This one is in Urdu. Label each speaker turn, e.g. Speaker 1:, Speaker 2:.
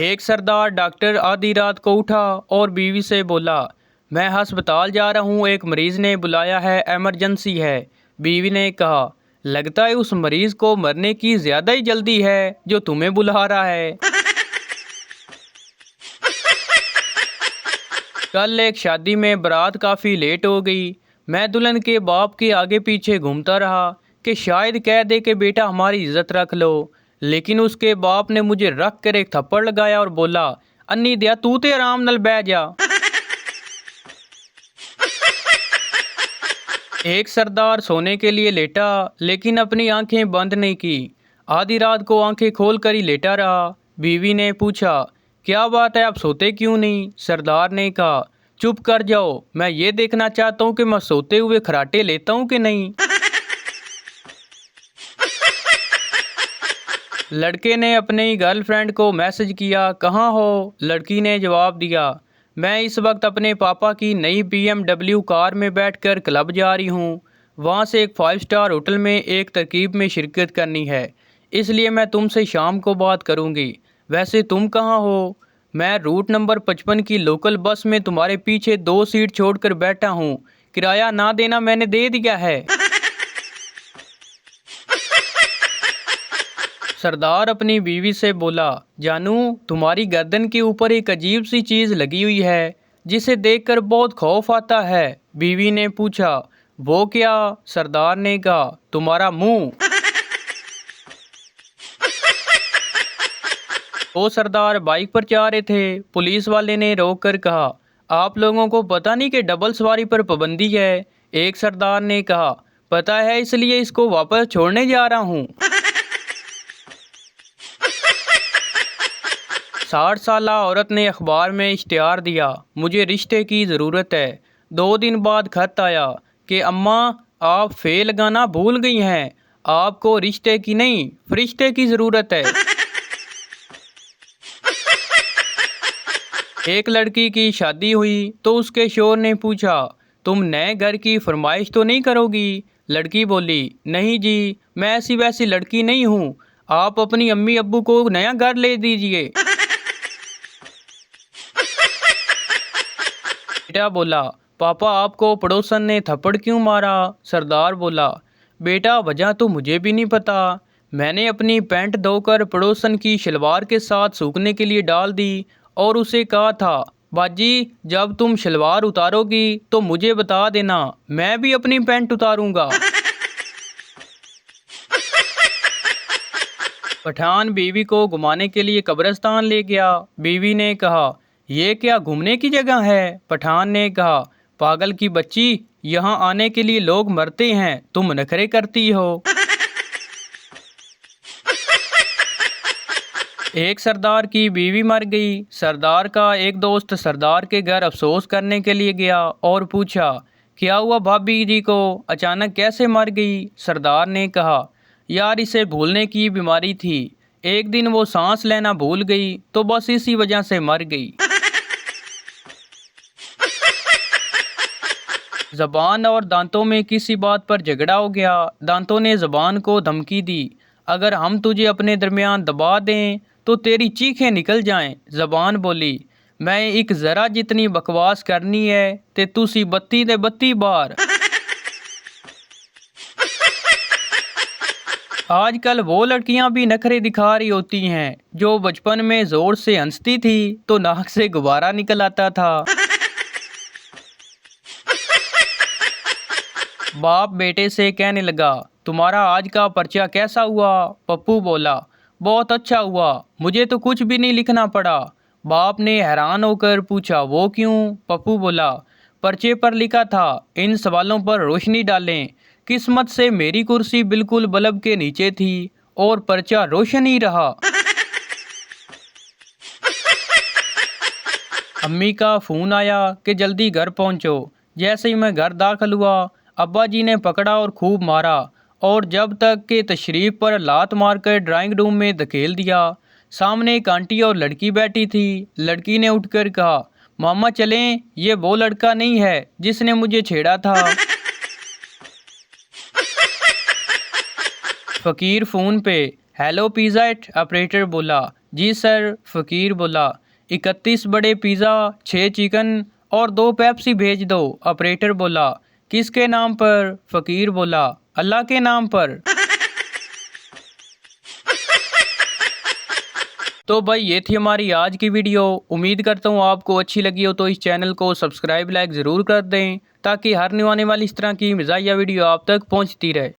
Speaker 1: ایک سردار ڈاکٹر آدھی رات کو اٹھا اور بیوی سے بولا، میں ہسپتال جا رہا ہوں، ایک مریض نے بلایا ہے، ایمرجنسی ہے۔ بیوی نے کہا، لگتا ہے اس مریض کو مرنے کی زیادہ ہی جلدی ہے جو تمہیں بلا رہا ہے۔ کل ایک شادی میں بارات کافی لیٹ ہو گئی۔ میں دلہن کے باپ کے آگے پیچھے گھومتا رہا کہ شاید کہہ دے کہ بیٹا ہماری عزت رکھ لو، لیکن اس کے باپ نے مجھے رکھ کر ایک تھپڑ لگایا اور بولا، انی دیا تو تے آرام نال بہ جا۔ ایک سردار سونے کے لیے لیٹا لیکن اپنی آنکھیں بند نہیں کی، آدھی رات کو آنکھیں کھول کر ہی لیٹا رہا۔ بیوی نے پوچھا، کیا بات ہے، آپ سوتے کیوں نہیں؟ سردار نے کہا، چپ کر جاؤ، میں یہ دیکھنا چاہتا ہوں کہ میں سوتے ہوئے کھراٹے لیتا ہوں کہ نہیں۔ لڑکے نے اپنی گرل فرینڈ کو میسج کیا، کہاں ہو؟ لڑکی نے جواب دیا، میں اس وقت اپنے پاپا کی نئی BMW کار میں بیٹھ کر کلب جا رہی ہوں، وہاں سے ایک 5 اسٹار ہوٹل میں ایک تقریب میں شرکت کرنی ہے، اس لیے میں تم سے شام کو بات کروں گی۔ ویسے تم کہاں ہو؟ میں روٹ نمبر 55 کی لوکل بس میں تمہارے پیچھے 2 سیٹ چھوڑ کر بیٹھا ہوں، کرایہ نہ دینا میں نے دے دیا ہے۔ سردار اپنی بیوی سے بولا، جانو تمہاری گردن کے اوپر ایک عجیب سی چیز لگی ہوئی ہے جسے دیکھ کر بہت خوف آتا ہے۔ بیوی نے پوچھا، وہ کیا؟ سردار نے کہا، تمہارا منہ۔ وہ سردار بائک پر جا رہے تھے، پولیس والے نے روک کر کہا، آپ لوگوں کو پتہ نہیں کہ ڈبل سواری پر پابندی ہے؟ ایک سردار نے کہا، پتہ ہے، اس لیے اس کو واپس چھوڑنے جا رہا ہوں۔ 60 سالہ عورت نے اخبار میں اشتہار دیا، مجھے رشتے کی ضرورت ہے۔ 2 دن بعد خط آیا کہ اماں آپ فے لگانا بھول گئی ہیں، آپ کو رشتے کی نہیں فرشتے کی ضرورت ہے۔ ایک لڑکی کی شادی ہوئی تو اس کے شوہر نے پوچھا، تم نئے گھر کی فرمائش تو نہیں کرو گی؟ لڑکی بولی، نہیں جی، میں ایسی ویسی لڑکی نہیں ہوں، آپ اپنی امی ابو کو نیا گھر لے دیجئے۔ بیٹا بولا، پاپا آپ کو پڑوسن نے تھپڑ کیوں مارا؟ سردار بولا، بیٹا وجہ تو مجھے بھی نہیں پتا، میں نے اپنی پینٹ دھو کر پڑوسن کی شلوار کے ساتھ سوکھنے کے لیے ڈال دی اور اسے کہا تھا، باجی جب تم شلوار اتارو گی تو مجھے بتا دینا، میں بھی اپنی پینٹ اتاروں گا۔ پٹھان بیوی کو گھمانے کے لیے قبرستان لے گیا۔ بیوی نے کہا، یہ کیا گھومنے کی جگہ ہے؟ پٹھان نے کہا، پاگل کی بچی، یہاں آنے کے لیے لوگ مرتے ہیں، تم نخرے کرتی ہو۔ ایک سردار کی بیوی مر گئی۔ سردار کا ایک دوست سردار کے گھر افسوس کرنے کے لیے گیا اور پوچھا، کیا ہوا بھابی جی کو، اچانک کیسے مر گئی؟ سردار نے کہا، یار اسے بھولنے کی بیماری تھی، ایک دن وہ سانس لینا بھول گئی تو بس اسی وجہ سے مر گئی۔ زبان اور دانتوں میں کسی بات پر جھگڑا ہو گیا۔ دانتوں نے زبان کو دھمکی دی، اگر ہم تجھے اپنے درمیان دبا دیں تو تیری چیخیں نکل جائیں۔ زبان بولی، میں ایک ذرا جتنی بکواس کرنی ہے تے تسی 32 دے 32 بار۔ آج کل وہ لڑکیاں بھی نخرے دکھا رہی ہوتی ہیں جو بچپن میں زور سے ہنستی تھی تو ناک سے غبارہ نکل آتا تھا۔ باپ بیٹے سے کہنے لگا، تمہارا آج کا پرچہ کیسا ہوا؟ پپو بولا، بہت اچھا ہوا، مجھے تو کچھ بھی نہیں لکھنا پڑا۔ باپ نے حیران ہو کر پوچھا، وہ کیوں؟ پپو بولا، پرچے پر لکھا تھا، ان سوالوں پر روشنی ڈالیں۔ قسمت سے میری کرسی بالکل بلب کے نیچے تھی اور پرچہ روشن ہی رہا۔ امی کا فون آیا کہ جلدی گھر پہنچو۔ جیسے ہی میں گھر داخل ہوا، ابا جی نے پکڑا اور خوب مارا، اور جب تک کہ تشریف پر لات مار کر ڈرائنگ روم میں دھکیل دیا۔ سامنے ایک آنٹی اور لڑکی بیٹھی تھی۔ لڑکی نے اٹھ کر کہا، ماما چلیں، یہ وہ لڑکا نہیں ہے جس نے مجھے چھیڑا تھا۔ فقیر فون پہ، ہیلو پیزا ہٹ، آپریٹر بولا، جی سر، فقیر بولا 31 بڑے پیزا، 6 چکن اور 2 پیپسی بھیج دو۔ آپریٹر بولا کس کے نام پر؟ فقیر بولا اللہ کے نام پر۔ تو بھائی یہ تھی ہماری آج کی ویڈیو، امید کرتا ہوں آپ کو اچھی لگی ہو، تو اس چینل کو سبسکرائب لائک ضرور کر دیں تاکہ ہر نیو آنے والی اس طرح کی مزاحیہ ویڈیو آپ تک پہنچتی رہے۔